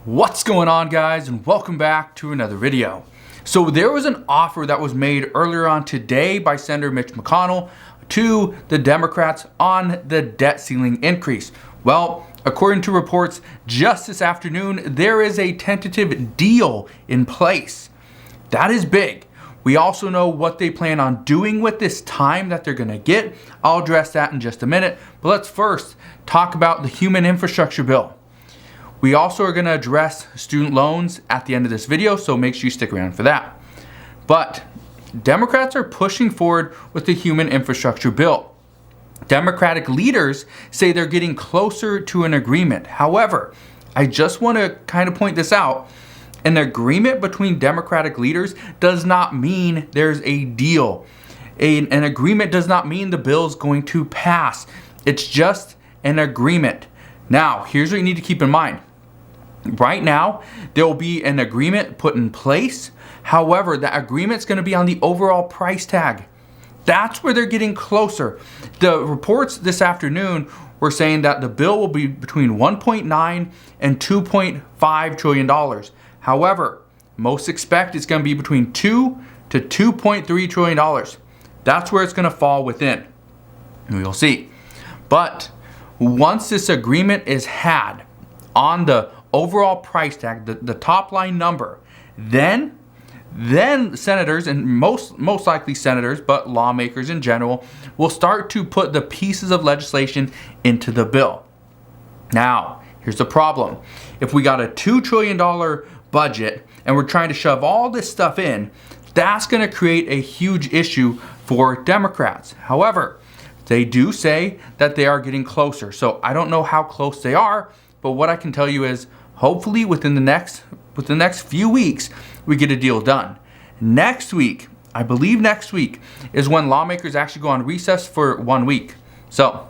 What's going on, guys, and welcome back to another video. So there was an offer that was made earlier on today by Senator Mitch McConnell to the Democrats on the debt ceiling increase. Well, according to reports just this afternoon, there is a tentative deal in place. That is big. We also know what they plan on doing with this time that they're going to get. I'll address that in just a minute, but let's first talk about the human infrastructure bill. We also are going to address student loans at the end of this video, so make sure you stick around for that. But Democrats are pushing forward with the human infrastructure bill. Democratic leaders say they're getting closer to an agreement. However, I just want to kind of point this out. An agreement between Democratic leaders does not mean there's a deal. An agreement does not mean the bill is going to pass. It's just an agreement. Now, here's what you need to keep in mind. Right now, there will be an agreement put in place. However, that agreement's going to be on the overall price tag. That's where they're getting closer. The reports this afternoon were saying that the bill will be between $1.9 and $2.5 trillion. However, most expect it's going to be between $2 to $2.3 trillion. That's where it's going to fall within. We'll see. But once this agreement is had on the overall price tag, the top line number, then senators, and most likely senators, but lawmakers in general, will start to put the pieces of legislation into the bill. Now, here's the problem. If we got a $2 trillion budget and we're trying to shove all this stuff in, that's going to create a huge issue for Democrats. However, they do say that they are getting closer. So I don't know how close they are, but what I can tell you is hopefully within the next few weeks, we get a deal done. Next week, I believe next week, is when lawmakers actually go on recess for 1 week. So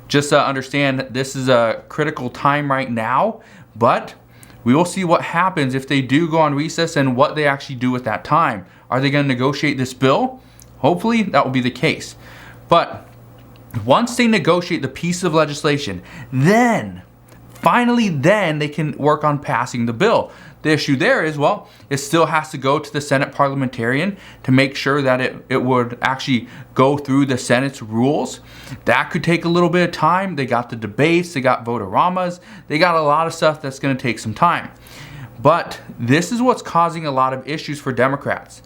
just understand this is a critical time right now, but we will see what happens if they do go on recess and what they actually do with that time. Are they going to negotiate this bill? Hopefully that will be the case. But once they negotiate the piece of legislation, finally they can work on passing the bill. The issue there is, well, it still has to go to the Senate parliamentarian to make sure that it would actually go through the Senate's rules. That could take a little bit of time. They got the debates, they got vote-a-ramas, they got a lot of stuff that's going to take some time. But this is what's causing a lot of issues for Democrats.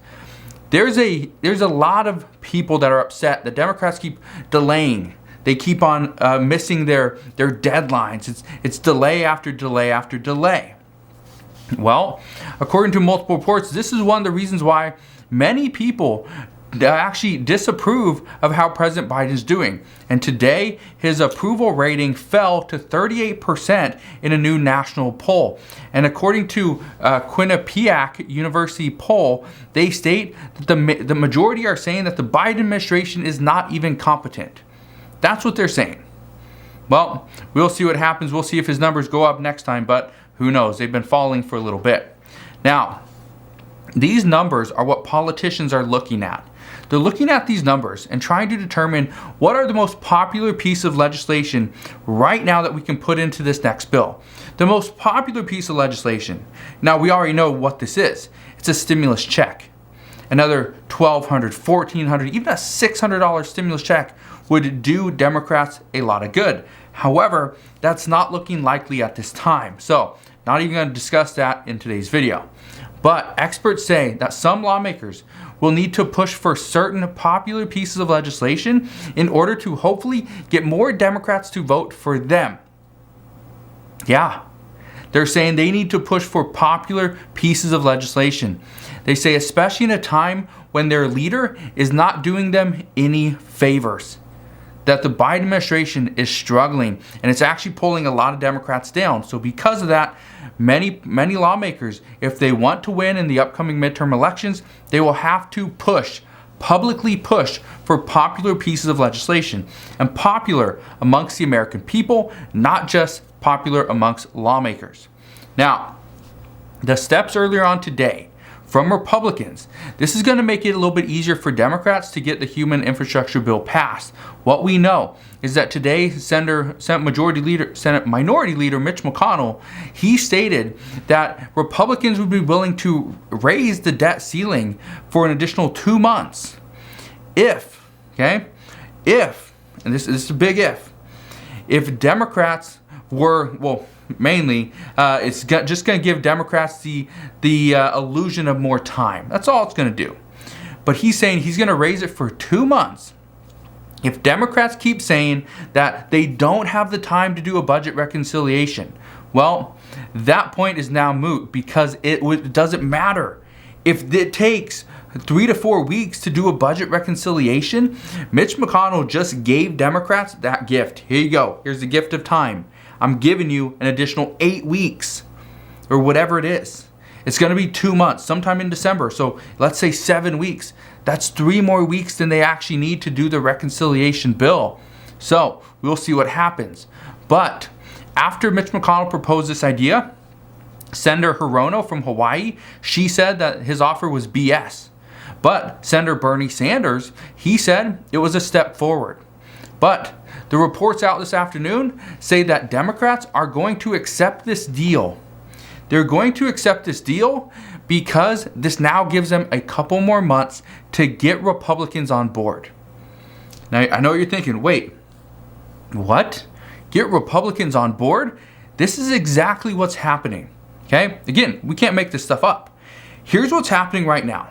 There's a lot of people that are upset that Democrats keep delaying. They keep on missing their deadlines. It's delay after delay after delay. Well, according to multiple reports, this is one of the reasons why many people actually disapprove of how President Biden is doing. And today, his approval rating fell to 38% in a new national poll. And according to Quinnipiac University poll, they state that the majority are saying that the Biden administration is not even competent. That's what they're saying. Well, we'll see what happens. We'll see if his numbers go up next time, but who knows? They've been falling for a little bit. Now, these numbers are what politicians are looking at. They're looking at these numbers and trying to determine what are the most popular piece of legislation right now that we can put into this next bill. The most popular piece of legislation. Now, we already know what this is. It's a stimulus check. Another $1,200, $1,400, even a $600 stimulus check would do Democrats a lot of good. However, that's not looking likely at this time. So, not even going to discuss that in today's video. But experts say that some lawmakers will need to push for certain popular pieces of legislation in order to hopefully get more Democrats to vote for them. Yeah. They're saying they need to push for popular pieces of legislation. They say especially in a time when their leader is not doing them any favors. That the Biden administration is struggling and it's actually pulling a lot of Democrats down. So because of that, many lawmakers, if they want to win in the upcoming midterm elections, they will have to publicly push for popular pieces of legislation, and popular amongst the American people, not just popular amongst lawmakers. Now, the steps earlier on today from Republicans. This is going to make it a little bit easier for Democrats to get the human infrastructure bill passed. What we know is that today, Senate Minority Leader Mitch McConnell, he stated that Republicans would be willing to raise the debt ceiling for an additional 2 months if, and this is a big if Democrats were, well, mainly, it's just going to give Democrats the illusion of more time. That's all it's going to do. But he's saying he's going to raise it for 2 months. If Democrats keep saying that they don't have the time to do a budget reconciliation, well, that point is now moot because it doesn't matter. If it takes 3 to 4 weeks to do a budget reconciliation, Mitch McConnell just gave Democrats that gift. Here you go. Here's the gift of time. I'm giving you an additional 8 weeks or whatever it is. It's going to be 2 months, sometime in December. So let's say 7 weeks. That's 3 more weeks than they actually need to do the reconciliation bill. So we'll see what happens. But after Mitch McConnell proposed this idea, Senator Hirono from Hawaii, she said that his offer was BS. But Senator Bernie Sanders, he said it was a step forward. But the reports out this afternoon say that Democrats are going to accept this deal. They're going to accept this deal because this now gives them a couple more months to get Republicans on board. Now, I know you're thinking, wait, what? Get Republicans on board? This is exactly what's happening. Okay? Again, we can't make this stuff up. Here's what's happening right now.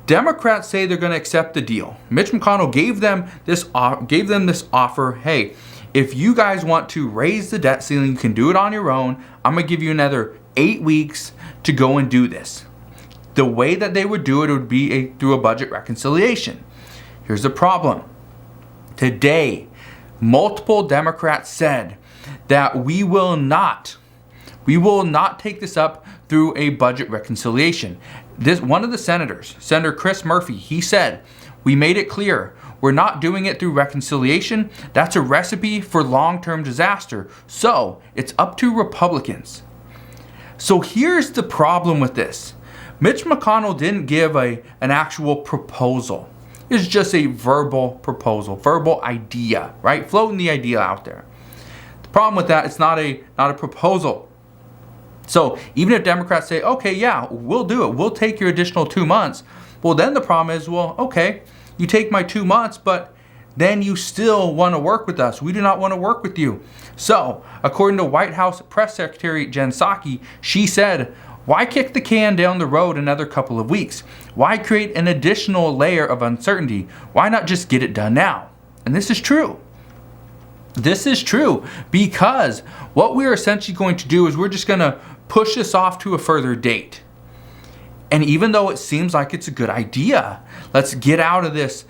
Democrats say they're going to accept the deal. Mitch McConnell gave them this offer. Hey, if you guys want to raise the debt ceiling, you can do it on your own. I'm going to give you another 8 weeks to go and do this. The way that they would do it would be through a budget reconciliation. Here's the problem. Today, multiple Democrats said that we will not take this up through a budget reconciliation. One of the senators, Senator Chris Murphy, he said, we made it clear, we're not doing it through reconciliation. That's a recipe for long-term disaster. So it's up to Republicans. So here's the problem with this. Mitch McConnell didn't give an actual proposal. It's just a verbal proposal, verbal idea, right? Floating the idea out there. The problem with that, it's not a proposal. So even if Democrats say, okay, yeah, we'll do it. We'll take your additional 2 months. Well, then the problem is, well, okay, you take my 2 months, but then you still want to work with us. We do not want to work with you. So according to White House Press Secretary Jen Psaki, she said, why kick the can down the road another couple of weeks? Why create an additional layer of uncertainty? Why not just get it done now? And this is true. This is true because what we're essentially going to do is we're just going to push this off to a further date. And even though it seems like it's a good idea, let's get out of this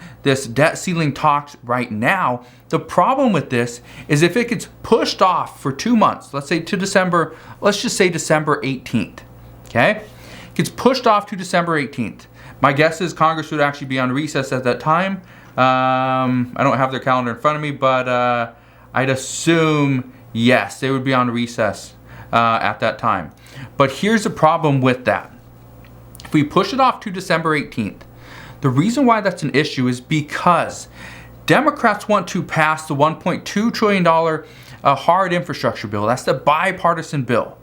debt ceiling talks right now. The problem with this is if it gets pushed off for 2 months, let's say to December, let's just say December 18th, okay? It gets pushed off to December 18th. My guess is Congress would actually be on recess at that time. I don't have their calendar in front of me, but I'd assume, yes, they would be on recess at that time. But here's the problem with that. If we push it off to December 18th, the reason why that's an issue is because Democrats want to pass the $1.2 trillion hard infrastructure bill. That's the bipartisan bill,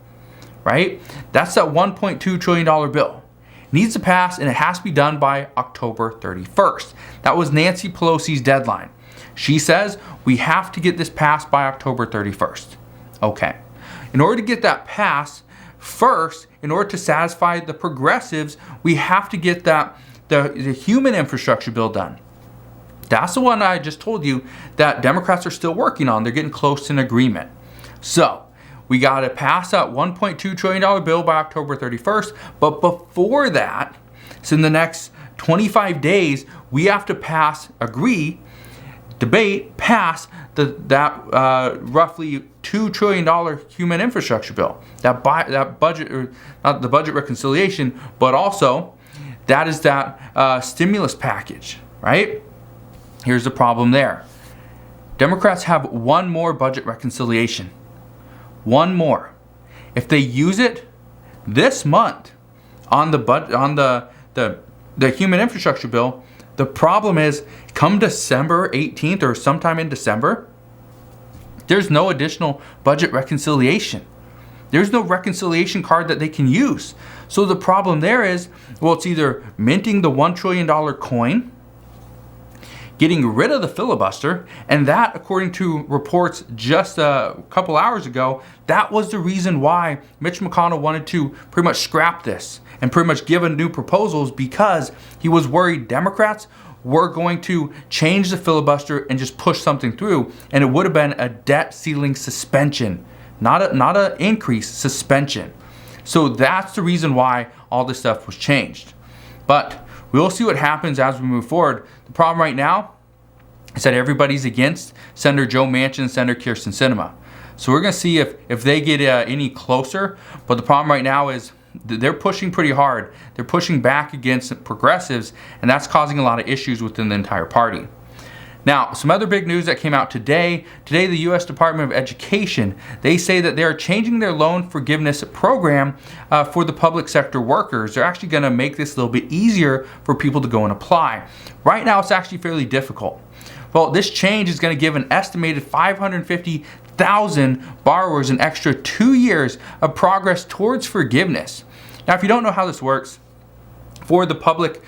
right? That's that $1.2 trillion bill. It needs to pass, and it has to be done by October 31st. That was Nancy Pelosi's deadline. She says we have to get this passed by October 31st. Okay. In order to get that passed, first, in order to satisfy the progressives, we have to get the human infrastructure bill done. That's the one I just told you that Democrats are still working on. They're getting close to an agreement. So we got to pass that $1.2 trillion bill by October 31st. But before that, so in the next 25 days, we have to pass that roughly $2 trillion human infrastructure bill. That budget, or not the budget reconciliation, but also that is that stimulus package, right? Here's the problem there. Democrats have one more budget reconciliation. One more. If they use it this month, on the human infrastructure bill. The problem is, come December 18th or sometime in December, there's no additional budget reconciliation. There's no reconciliation card that they can use. So the problem there is, well, it's either minting the $1 trillion coin, getting rid of the filibuster, and that, according to reports just a couple hours ago, that was the reason why Mitch McConnell wanted to pretty much scrap this and pretty much give a new proposals, because he was worried Democrats were going to change the filibuster and just push something through, and it would have been a debt ceiling suspension, not a increase, suspension. So that's the reason why all this stuff was changed. But we'll see what happens as we move forward. The problem right now is that everybody's against Senator Joe Manchin and Senator Kyrsten Sinema. So we're going to see if they get any closer. But the problem right now is they're pushing pretty hard. They're pushing back against progressives, and that's causing a lot of issues within the entire party. Now, some other big news that came out today. Today, the U.S. Department of Education, they say that they're changing their loan forgiveness program for the public sector workers. They're actually going to make this a little bit easier for people to go and apply. Right now, it's actually fairly difficult. Well, this change is going to give an estimated 550,000 borrowers an extra 2 years of progress towards forgiveness. Now, if you don't know how this works, for the public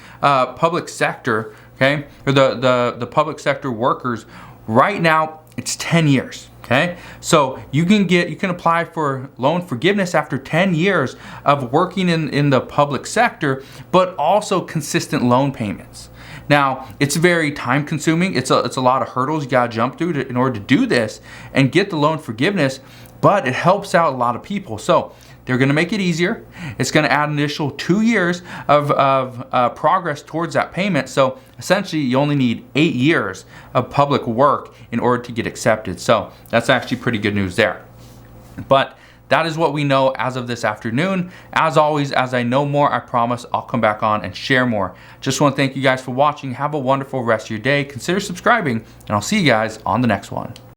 sector, okay, or the public sector workers, right now it's 10 years. Okay, so you can apply for loan forgiveness after 10 years of working in the public sector, but also consistent loan payments. Now, it's very time consuming. It's a lot of hurdles you got to jump through in order to do this and get the loan forgiveness, but it helps out a lot of people. So they're going to make it easier. It's going to add an initial 2 years of progress towards that payment. So essentially, you only need 8 years of public work in order to get accepted. So that's actually pretty good news there. But that is what we know as of this afternoon. As always, as I know more, I promise I'll come back on and share more. Just want to thank you guys for watching. Have a wonderful rest of your day. Consider subscribing, and I'll see you guys on the next one.